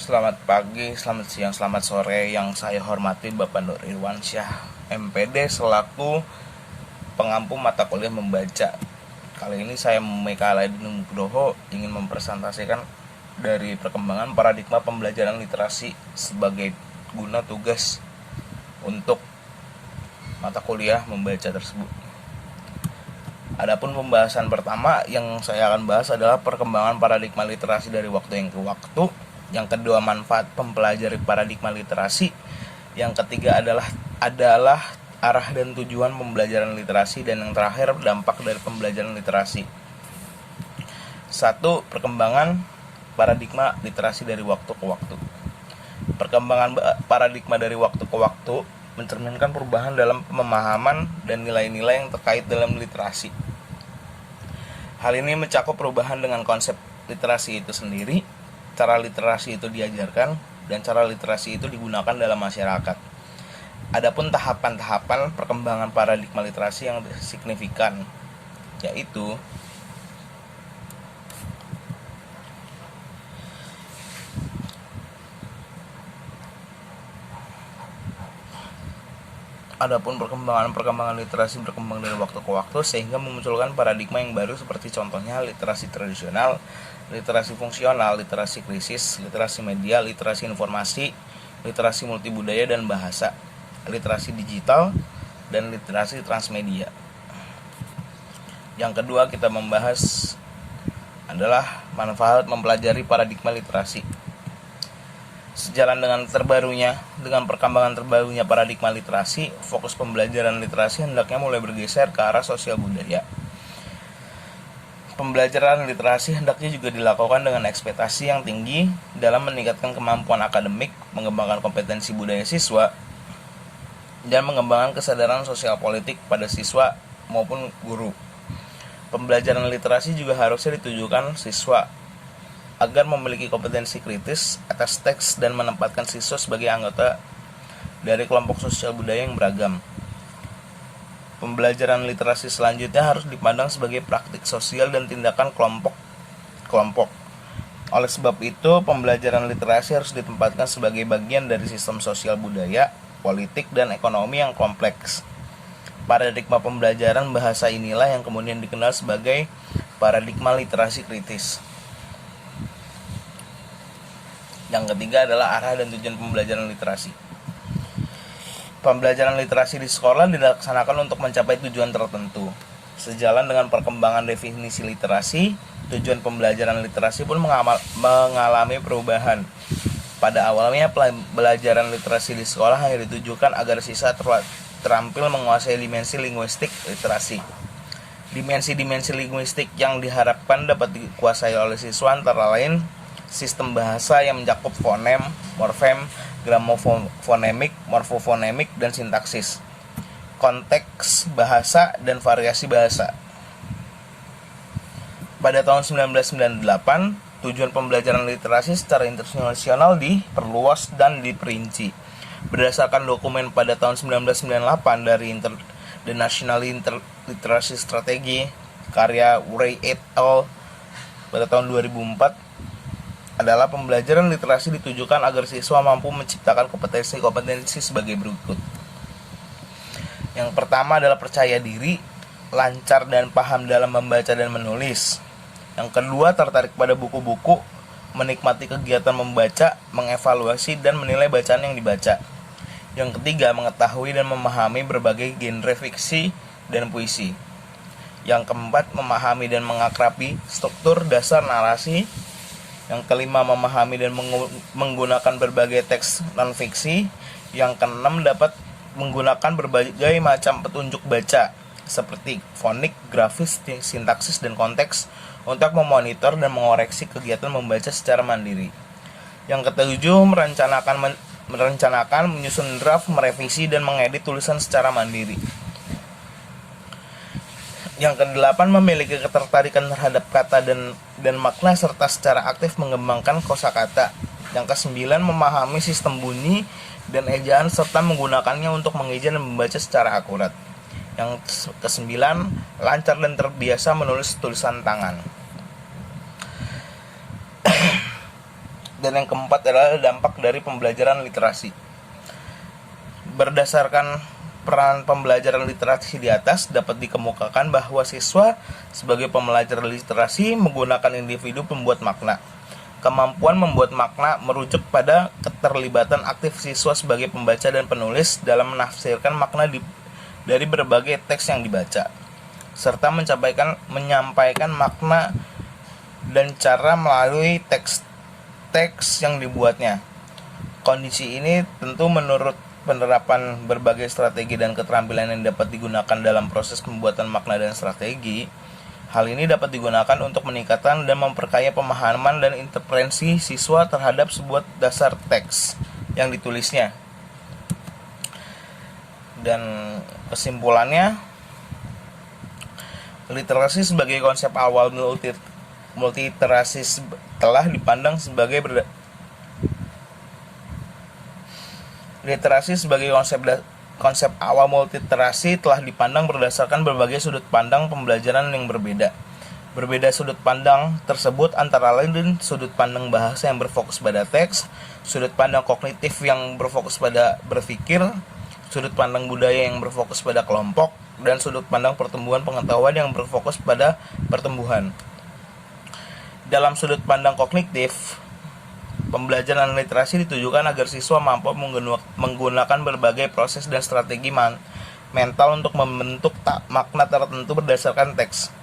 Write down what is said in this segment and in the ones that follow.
Selamat pagi, selamat siang, selamat sore. Yang saya hormati Bapak Nur Irwansyah, MPD selaku pengampu mata kuliah membaca. Kali ini saya Meka Aladin Nugroho ingin mempresentasikan dari perkembangan paradigma pembelajaran literasi sebagai guna tugas untuk mata kuliah membaca tersebut. Adapun pembahasan pertama yang saya akan bahas adalah perkembangan paradigma literasi dari waktu ke waktu. Yang kedua, manfaat mempelajari paradigma literasi. Yang ketiga adalah arah dan tujuan pembelajaran literasi, dan yang terakhir dampak dari pembelajaran literasi. 1. Perkembangan paradigma literasi dari waktu ke waktu. Perkembangan paradigma dari waktu ke waktu mencerminkan perubahan dalam pemahaman dan nilai-nilai yang terkait dalam literasi. Hal ini mencakup perubahan dengan konsep literasi itu sendiri, cara literasi itu diajarkan, dan cara literasi itu digunakan dalam masyarakat. Adapun tahapan-tahapan perkembangan paradigma literasi yang signifikan, yaitu perkembangan literasi berkembang dari waktu ke waktu sehingga memunculkan paradigma yang baru, seperti contohnya literasi tradisional, literasi fungsional, literasi krisis, literasi media, literasi informasi, literasi multibudaya dan bahasa, literasi digital, dan literasi transmedia. Yang kedua kita membahas adalah manfaat mempelajari paradigma literasi. Sejalan dengan perkembangan terbarunya paradigma literasi, fokus pembelajaran literasi hendaknya mulai bergeser ke arah sosial budaya. Pembelajaran literasi hendaknya juga dilakukan dengan ekspektasi yang tinggi dalam meningkatkan kemampuan akademik, mengembangkan kompetensi budaya siswa, dan mengembangkan kesadaran sosial politik pada siswa maupun guru. Pembelajaran literasi juga harusnya ditujukan siswa agar memiliki kompetensi kritis atas teks dan menempatkan siswa sebagai anggota dari kelompok sosial budaya yang beragam. Pembelajaran literasi selanjutnya harus dipandang sebagai praktik sosial dan tindakan kelompok. Oleh sebab itu, pembelajaran literasi harus ditempatkan sebagai bagian dari sistem sosial budaya, politik, dan ekonomi yang kompleks. Paradigma pembelajaran bahasa inilah yang kemudian dikenal sebagai paradigma literasi kritis. Yang ketiga adalah arah dan tujuan pembelajaran literasi. Pembelajaran literasi di sekolah dilaksanakan untuk mencapai tujuan tertentu. Sejalan dengan perkembangan definisi literasi, tujuan pembelajaran literasi pun mengalami perubahan. Pada awalnya, pembelajaran literasi di sekolah hanya ditujukan agar siswa terampil menguasai dimensi linguistik literasi. Dimensi-dimensi linguistik yang diharapkan dapat dikuasai oleh siswa antara lain sistem bahasa yang mencakup fonem, morfem, gramofonemik, morfofonemik, dan sintaksis, konteks bahasa, dan variasi bahasa. Pada tahun 1998, tujuan pembelajaran literasi secara internasional diperluas dan diperinci. Berdasarkan dokumen pada tahun 1998 dari The National Literacy Strategy karya Wray et al. Pada tahun 2004, adalah pembelajaran literasi ditujukan agar siswa mampu menciptakan kompetensi sebagai berikut. Yang pertama adalah percaya diri, lancar dan paham dalam membaca dan menulis. Yang kedua, tertarik pada buku-buku, menikmati kegiatan membaca, mengevaluasi dan menilai bacaan yang dibaca. Yang ketiga, mengetahui dan memahami berbagai genre fiksi dan puisi. Yang keempat, memahami dan mengakrabi struktur dasar narasi. Yang kelima, memahami dan menggunakan berbagai teks non-fiksi. Yang keenam, dapat menggunakan berbagai macam petunjuk baca seperti fonik, grafis, sintaksis, dan konteks untuk memonitor dan mengoreksi kegiatan membaca secara mandiri. Yang ketujuh, merencanakan, menyusun draft, merevisi, dan mengedit tulisan secara mandiri. Yang kedelapan, memiliki ketertarikan terhadap kata dan makna serta secara aktif mengembangkan kosakata. Yang kesembilan, memahami sistem bunyi dan ejaan serta menggunakannya untuk mengeja dan membaca secara akurat. Yang kesembilan, lancar dan terbiasa menulis tulisan tangan. Dan yang keempat adalah dampak dari pembelajaran literasi. Berdasarkan peran pembelajaran literasi di atas, dapat dikemukakan bahwa siswa sebagai pembelajar literasi menggunakan individu pembuat makna. Kemampuan membuat makna merujuk pada keterlibatan aktif siswa sebagai pembaca dan penulis dalam menafsirkan makna dari berbagai teks yang dibaca, serta menyampaikan makna dan cara melalui teks yang dibuatnya. Kondisi ini tentu menurut penerapan berbagai strategi dan keterampilan yang dapat digunakan dalam proses pembuatan makna dan strategi. Hal ini dapat digunakan untuk meningkatkan dan memperkaya pemahaman dan interpretasi siswa terhadap sebuah dasar teks yang ditulisnya. Dan kesimpulannya, literasi sebagai konsep awal multiliterasi telah dipandang sebagai literasi sebagai konsep awal multiliterasi telah dipandang berdasarkan berbagai sudut pandang pembelajaran yang berbeda. Berbeda sudut pandang tersebut antara lain sudut pandang bahasa yang berfokus pada teks, sudut pandang kognitif yang berfokus pada berpikir, sudut pandang budaya yang berfokus pada kelompok, dan sudut pandang pertumbuhan pengetahuan yang berfokus pada pertumbuhan. Dalam sudut pandang kognitif, pembelajaran literasi ditujukan agar siswa mampu menggunakan berbagai proses dan strategi mental untuk membentuk makna tertentu berdasarkan teks,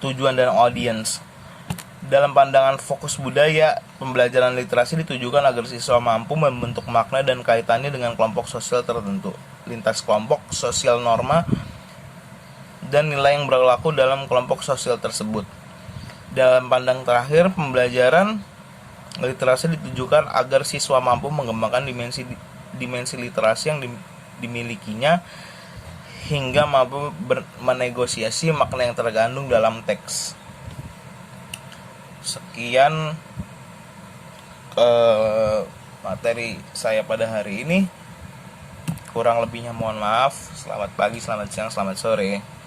tujuan, dan audiens. Dalam pandangan fokus budaya, pembelajaran literasi ditujukan agar siswa mampu membentuk makna dan kaitannya dengan kelompok sosial tertentu, lintas kelompok sosial, norma, dan nilai yang berlaku dalam kelompok sosial tersebut. Dalam pandang terakhir, pembelajaran literasi ditujukan agar siswa mampu mengembangkan dimensi literasi yang dimilikinya hingga mampu menegosiasi makna yang terkandung dalam teks. Sekian materi saya pada hari ini. Kurang lebihnya mohon maaf. Selamat pagi, selamat siang, selamat sore.